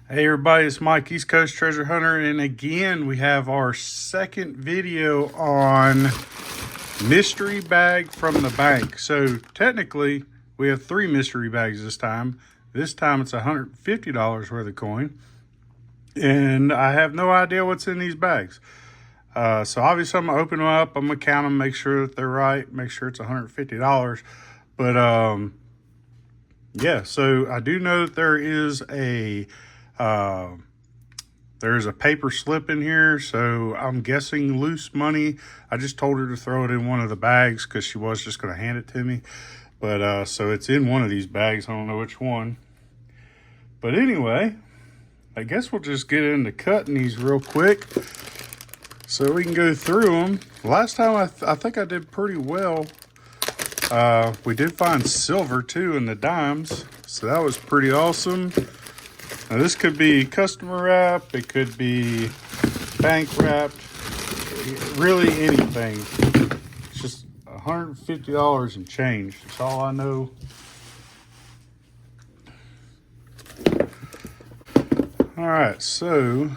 Hey everybody, it's Mike, East Coast Treasure Hunter, and again we have our second video on mystery bag from the bank. So technically we have 3 mystery bags this time. This time it's $150 worth of coin, and I have no idea what's in these bags. So obviously I'm gonna open them up, I'm gonna count them, make sure that they're right, make sure it's $150. But yeah, so I do know that there's a paper slip in here, so I'm guessing loose money. I just told her to throw it in one of the bags because she was just going to hand it to me. But so it's in one of these bags. I don't know which one. But anyway, I guess we'll just get into cutting these real quick so we can go through them. Last time I think I did pretty well. We did find silver too in the dimes, so that was pretty awesome. Now this could be customer wrap, it could be bank wrapped, really anything. It's just $150 and change. That's all I know. All right, so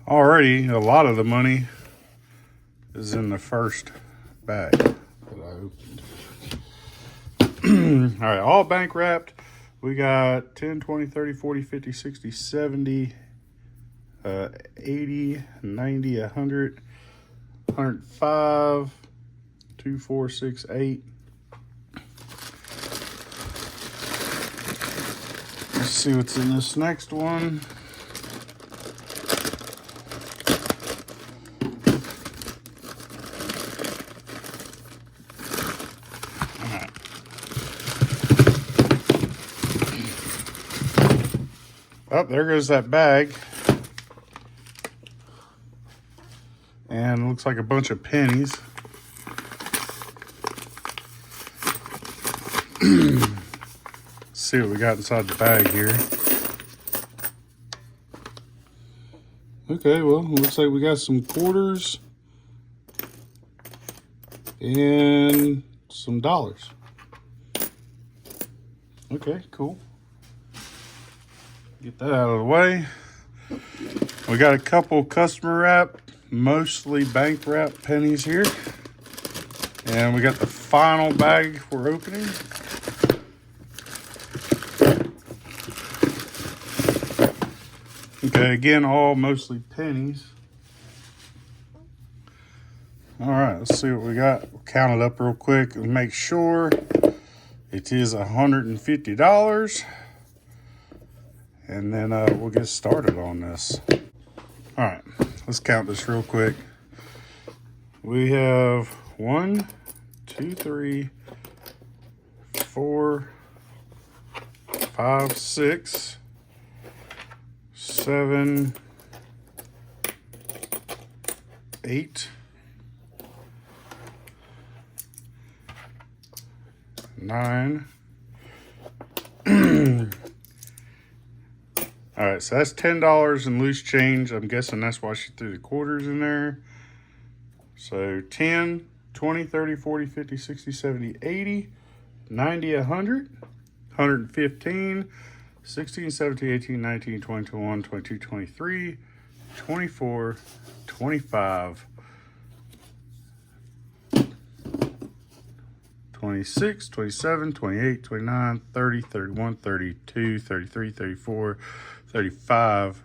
already a lot of the money is in the first bag that I opened. All right, all bank wrapped. We got 10, 20, 30, 40, 50, 60, 70, 80, 90, 100, 105, 2, 4, 6, 8. Let's see what's in this next one. Oh, there goes that bag. And it looks like a bunch of pennies. Let's see what we got inside the bag here. Okay, well, it looks like we got some quarters and some dollars. Okay, cool. Get that out of the way. We got a couple customer wrap, mostly bank wrap pennies here. And we got the final bag we're opening. Okay, again, all mostly pennies. All right, let's see what we got. We'll count it up real quick and make sure it is $150. And then we'll get started on this. All right, let's count this real quick. We have 1, 2, 3, 4, 5, 6, 7, 8, 9. All right, so that's $10 in loose change. I'm guessing that's why she threw the quarters in there. So 10, 20, 30, 40, 50, 60, 70, 80, 90, 100, 115, 16, 17, 18, 19, 20, 21, 22, 23, 24, 25, 26, 27, 28, 29, 30, 31, 32, 33, 34, 35,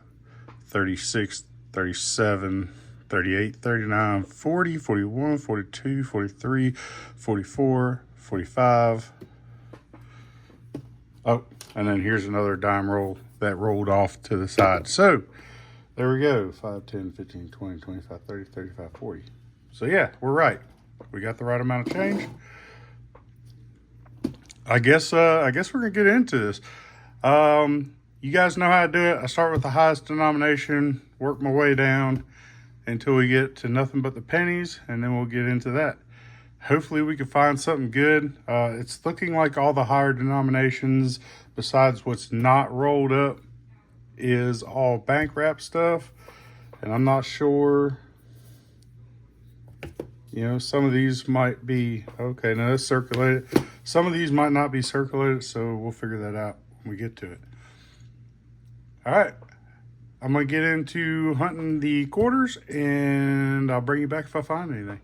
36, 37, 38, 39, 40, 41, 42, 43, 44, 45. Oh, and then here's another dime roll that rolled off to the side. So there we go. 5, 10, 15, 20, 25, 30, 35, 40. So yeah, we're right. We got the right amount of change. I guess we're gonna get into this. You guys know how to do it. I start with the highest denomination, work my way down until we get to nothing but the pennies, and then we'll get into that. Hopefully we can find something good. It's looking like all the higher denominations, besides what's not rolled up, is all bank wrap stuff. And I'm not sure, you know, some of these might be, okay, now that's circulated. Some of these might not be circulated, so we'll figure that out when we get to it. All right. I'm going to get into hunting the quarters, and I'll bring you back if I find anything.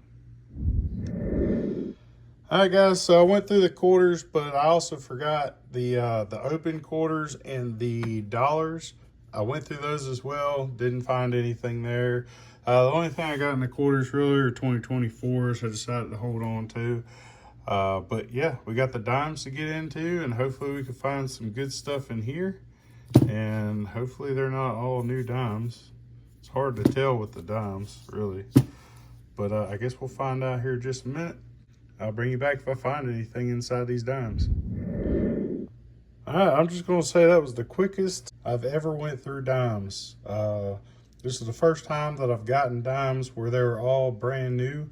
All right, guys, so I went through the quarters, but I also forgot the open quarters and the dollars. I went through those as well, didn't find anything there. The only thing I got in the quarters really are 2024s I decided to hold on to. But yeah, we got the dimes to get into, and hopefully we can find some good stuff in here. And hopefully they're not all new dimes. It's hard to tell with the dimes, really. But I guess we'll find out here in just a minute. I'll bring you back if I find anything inside these dimes. All right, I'm just gonna say that was the quickest I've ever went through dimes. This is the first time that I've gotten dimes where they were all brand new.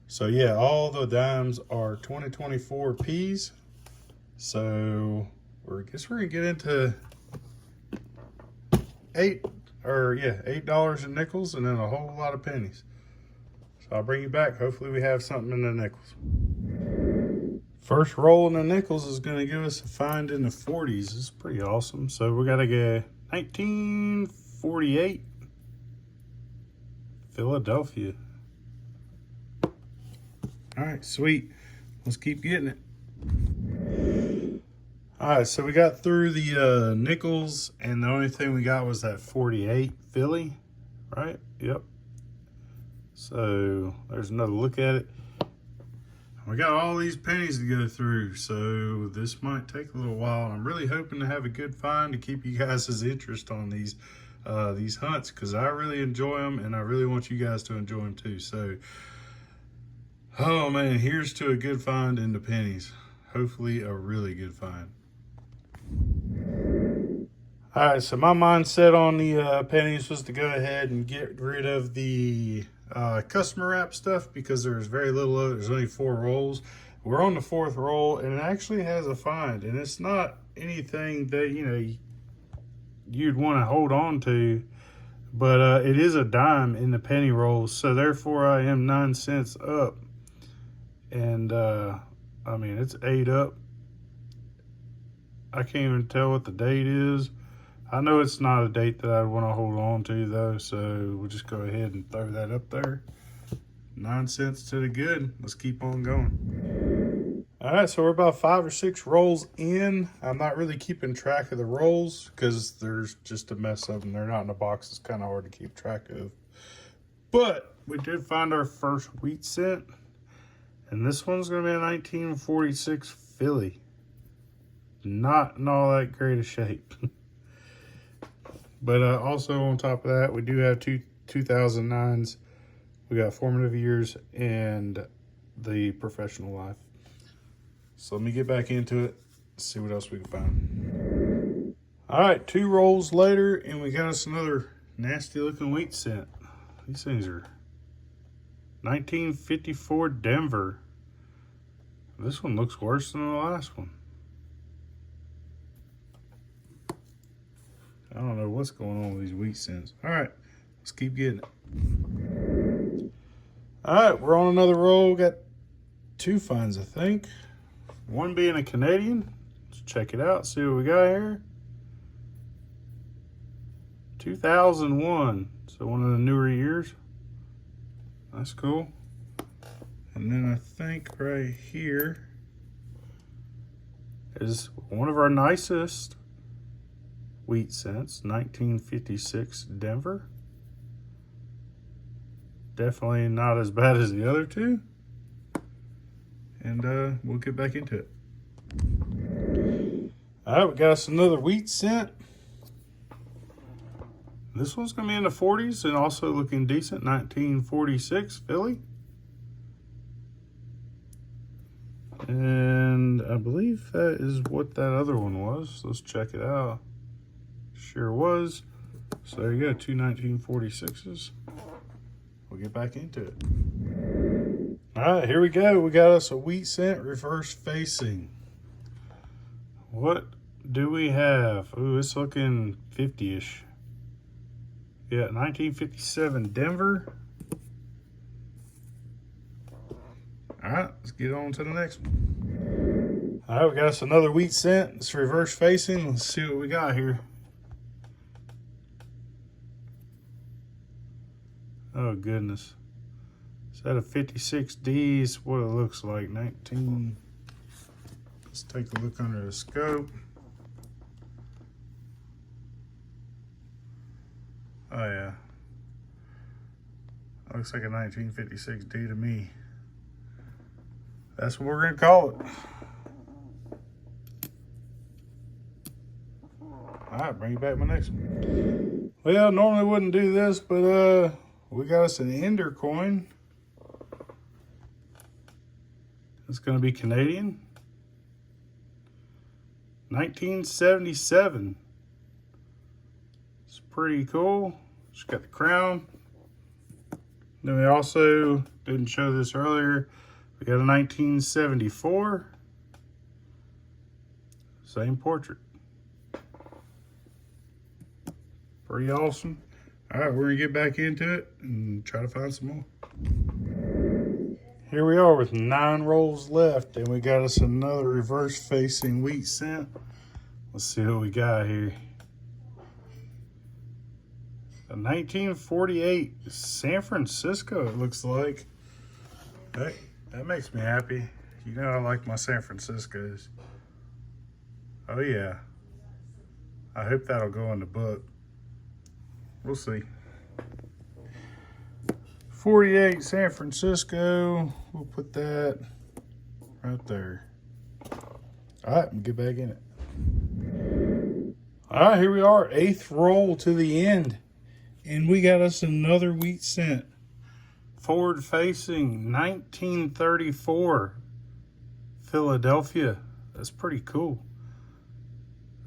So yeah, all the dimes are 2024 P's. So I guess we're gonna get into $8 in nickels and then a whole lot of pennies. So I'll bring you back. Hopefully we have something in the nickels. First roll in the nickels is going to give us a find in the 40s. This is pretty awesome. So we got to get 1948 Philadelphia. All right, sweet. Let's keep getting it. All right, so we got through the nickels, and the only thing we got was that 48 Philly, right? Yep. So there's another look at it. We got all these pennies to go through, so this might take a little while. I'm really hoping to have a good find to keep you guys' interest on these hunts, because I really enjoy them, and I really want you guys to enjoy them too. So, oh man, here's to a good find in the pennies. Hopefully a really good find. All right, so my mindset on the pennies was to go ahead and get rid of the customer wrap stuff because there's very little of it. There's only 4 rolls. We're on the 4th roll, and it actually has a find, and it's not anything that you'd want to hold on to, but it is a dime in the penny rolls, so therefore I am 9 cents up, and I mean, it's 8 up. I can't even tell what the date is. I know it's not a date that I'd want to hold on to though, so we'll just go ahead and throw that up there. 9 cents to the good. Let's keep on going. All right, so we're about 5 or 6 rolls in. I'm not really keeping track of the rolls because there's just a mess of them. They're not in a box. It's kind of hard to keep track of. But we did find our first wheat cent, and this one's going to be a 1946 Philly. Not in all that great a shape. But also on top of that, we do have 2009s. We got formative years and the professional life. So let me get back into it, see what else we can find. All right, 2 rolls later, and we got us another nasty looking wheat cent. These things are 1954 Denver. This one looks worse than the last one. I don't know what's going on with these wheat cents. All right, let's keep getting it. All right, we're on another roll. Got 2 finds, I think. One being a Canadian. Let's check it out, see what we got here. 2001, so one of the newer years. That's cool. And then I think right here is one of our nicest wheat cents, 1956 Denver. Definitely not as bad as the other 2. And we'll get back into it. All right, we got us another wheat cent. This one's gonna be in the 40s and also looking decent, 1946 Philly. And I believe that is what that other one was. Let's check it out. Sure was. So there you go, 2 1946s. We'll get back into it. All right, here we go. We got us a wheat cent reverse facing. What do we have? Ooh, it's looking 50-ish. Yeah, 1957 Denver. All right, let's get on to the next one. All right, we got us another wheat cent. It's reverse facing. Let's see what we got here. Oh goodness. Is that a 56Ds? What it looks like, 19. Let's take a look under the scope. Oh yeah. Looks like a 1956D to me. That's what we're gonna call it. All right, bring you back my next one. Well, normally wouldn't do this, but we got us an Ender coin. It's gonna be Canadian. 1977. It's pretty cool. It's got the crown. Then we also didn't show this earlier. We got a 1974. Same portrait. Pretty awesome. All right, we're gonna get back into it and try to find some more. Here we are with 9 rolls left, and we got us another reverse facing wheat cent. Let's see what we got here. A 1948 San Francisco, it looks like. That makes me happy. You know I like my San Franciscos. Oh yeah. I hope that'll go in the book. We'll see. 48 San Francisco. We'll put that right there. All right, we'll get back in it. All right, here we are. 8th roll to the end. And we got us another wheat cent. Forward facing 1934 Philadelphia. That's pretty cool.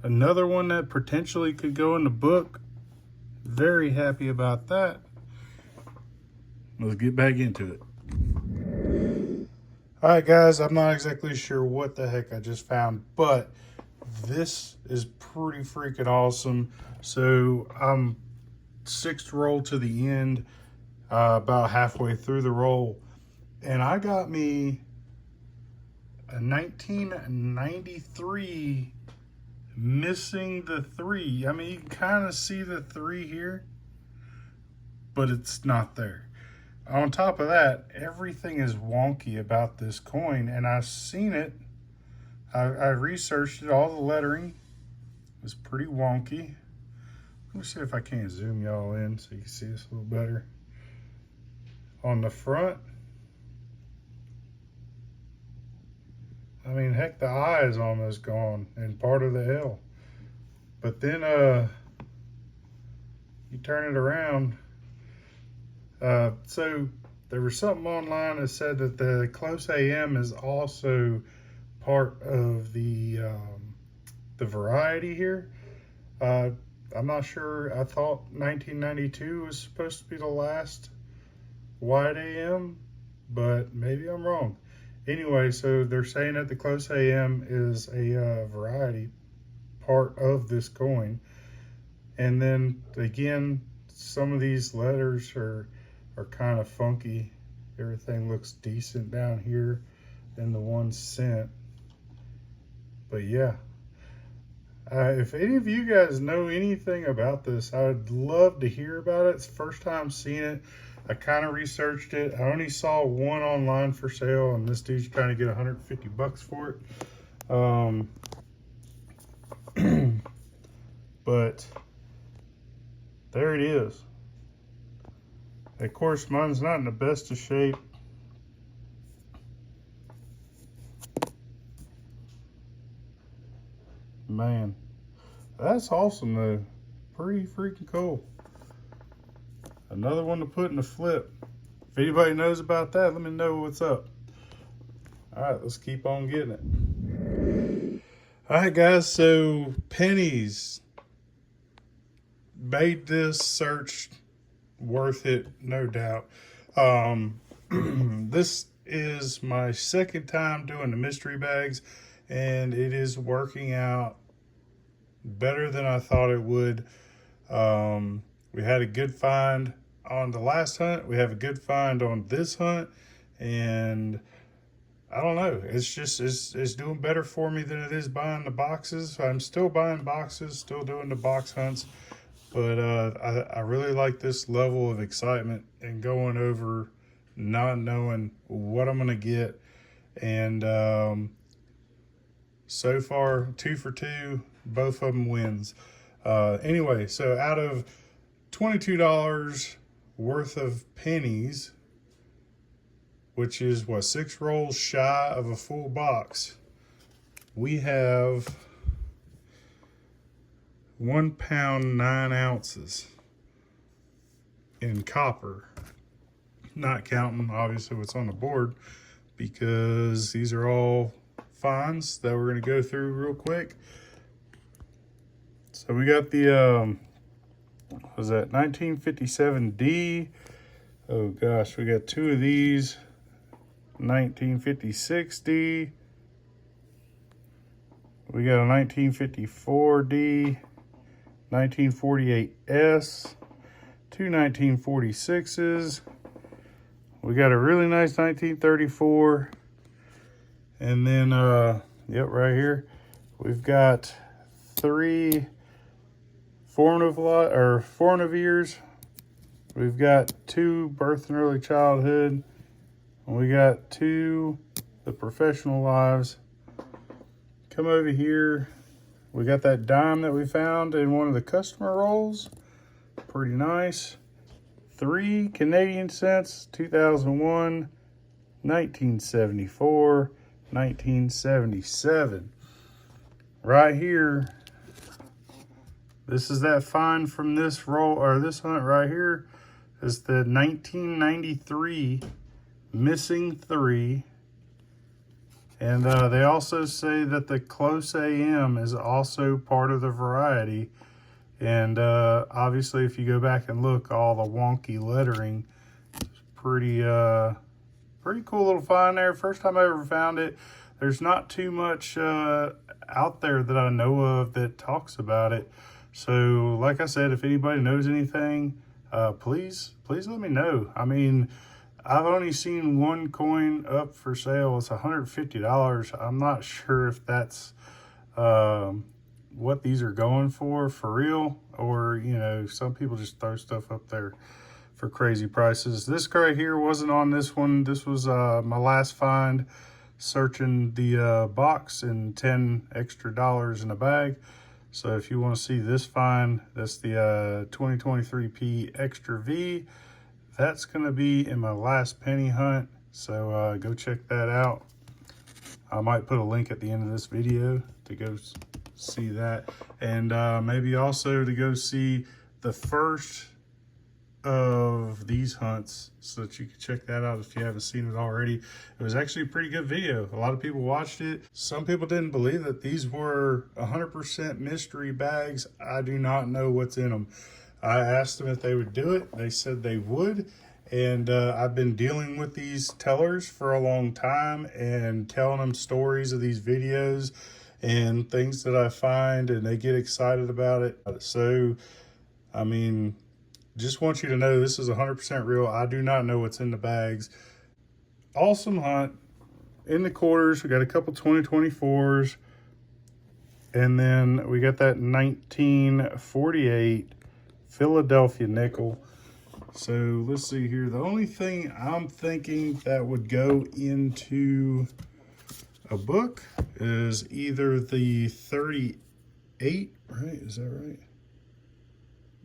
Another one that potentially could go in the book. Very happy about that. Let's get back into it. All right, guys, I'm not exactly sure what the heck I just found, but this is pretty freaking awesome. So I'm 6th roll to the end, about halfway through the roll, and I got me a 1993 missing the 3. I mean, you can kind of see the 3 here, but it's not there. On top of that, everything is wonky about this coin, and I've seen it. I researched it. All the lettering was pretty wonky. Let me see if I can't zoom y'all in so you can see this a little better. On the front, I mean, heck, the eye is almost gone and part of the L. But then you turn it around. So there was something online that said that the close AM is also part of the variety here. I'm not sure. I thought 1992 was supposed to be the last wide AM, but maybe I'm wrong. Anyway, so they're saying that the close AM is a variety part of this coin. And then again, some of these letters are kind of funky. Everything looks decent down here in the 1 cent. But yeah, if any of you guys know anything about this, I'd love to hear about it. It's the first time seeing it. I kind of researched it. I only saw one online for sale, and this dude's trying to get 150 bucks for it. But there it is. Of course, mine's not in the best of shape. Man, that's awesome though. Pretty freaking cool. Another one to put in the flip. If anybody knows about that, let me know what's up. All right, let's keep on getting it. All right, guys, so pennies made this search worth it, no doubt. This is my 2nd time doing the mystery bags, and it is working out better than I thought it would. We had a good find on the last hunt. We have a good find on this hunt, and I don't know. It's just, it's doing better for me than it is buying the boxes. I'm still buying boxes, still doing the box hunts, But I really like this level of excitement and going over not knowing what I'm going to get. And so far, 2 for 2, both of them wins. Anyway, so out of $22 worth of pennies, which is what, 6 rolls shy of a full box, we have 1 pound 9 ounces in copper, not counting obviously what's on the board, because these are all finds that we're going to go through real quick. So we got the what was that, 1957D. Oh gosh, we got 2 of these. 1956D. We got a 1954D, 1948S, 2 1946s. We got a really nice 1934. And then, yep, right here, we've got 3 formative years. We've got 2 birth and early childhood. And we got 2 the professional lives. Come over here. We got that dime that we found in one of the customer rolls. Pretty nice. 3 Canadian cents, 2001, 1974, 1977. Right here, this is that find from this roll, or this hunt right here, is the 1993 missing 3. And they also say that the close AM is also part of the variety. And obviously, if you go back and look, all the wonky lettering, it's pretty cool little find there. First time I ever found it. There's not too much out there that I know of that talks about it. So, like I said, if anybody knows anything, please let me know. I mean, I've only seen 1 coin up for sale. It's $150. I'm not sure if that's what these are going for real, or, you know, some people just throw stuff up there for crazy prices. This right here wasn't on this one. This was my last find, searching the box, and $10 extra in a bag. So if you want to see this find, that's the 2023P Extra V. That's going to be in my last penny hunt, so go check that out. I might put a link at the end of this video to go see that, and maybe also to go see the first of these hunts, so that you can check that out if you haven't seen it already. It was actually a pretty good video. A lot of people watched it. Some people didn't believe that these were 100% mystery bags. I do not know what's in them. I asked them if they would do it. They said they would. And I've been dealing with these tellers for a long time and telling them stories of these videos and things that I find, and they get excited about it. So, I mean, just want you to know this is 100% real. I do not know what's in the bags. Awesome hunt. In the quarters, we got a couple 2024s. And then we got that 1948 Philadelphia nickel. So let's see here. The only thing I'm thinking that would go into a book is either the 38, right? Is that right?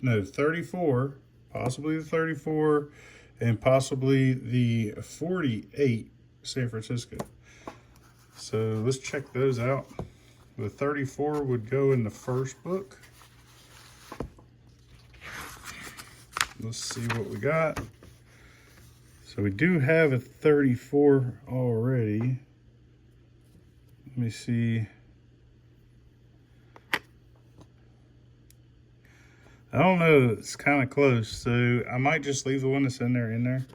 No, 34, possibly the 34, and possibly the 48 San Francisco. So let's check those out. The 34 would go in the first book. Let's see what we got. So we do have a 34 already. Let me see. I don't know, it's kind of close, so I might just leave the one that's in there.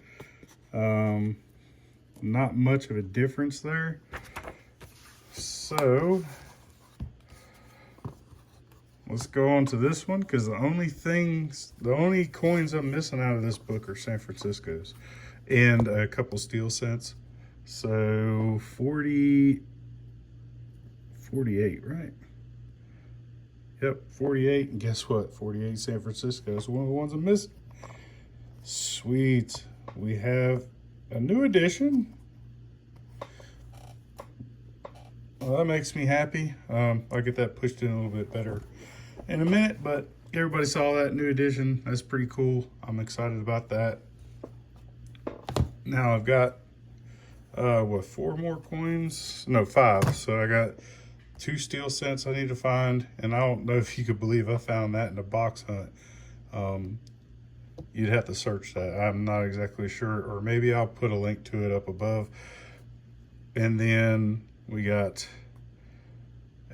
Not much of a difference there. So let's go on to this one, because the only coins I'm missing out of this book are San Francisco's and a couple steel cents. So 48, right? Yep, 48. And guess what? 48 San Francisco is one of the ones I'm missing. Sweet. We have a new addition. Well, that makes me happy. I'll get that pushed in a little bit better in a minute, but everybody saw that new addition. That's pretty cool. I'm excited about that. Now I've got, what, 4 more coins? No, 5. So I got 2 steel cents I need to find, and I don't know if you could believe I found that in a box hunt. You'd have to search that. I'm not exactly sure, or maybe I'll put a link to it up above. And then we got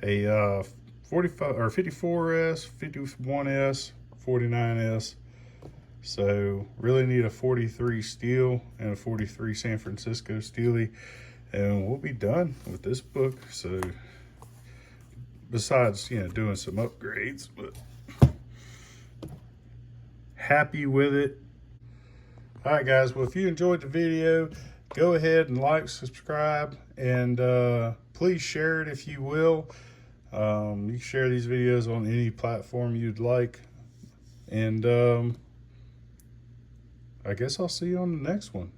a 45 or 54S, 51S, 49S. So really need a 43 steel and a 43 San Francisco steely, and we'll be done with this book. So besides, you know, doing some upgrades, but happy with it. All right, guys. Well, if you enjoyed the video, go ahead and like, subscribe, and please share it if you will. You can share these videos on any platform you'd like. And I guess I'll see you on the next one.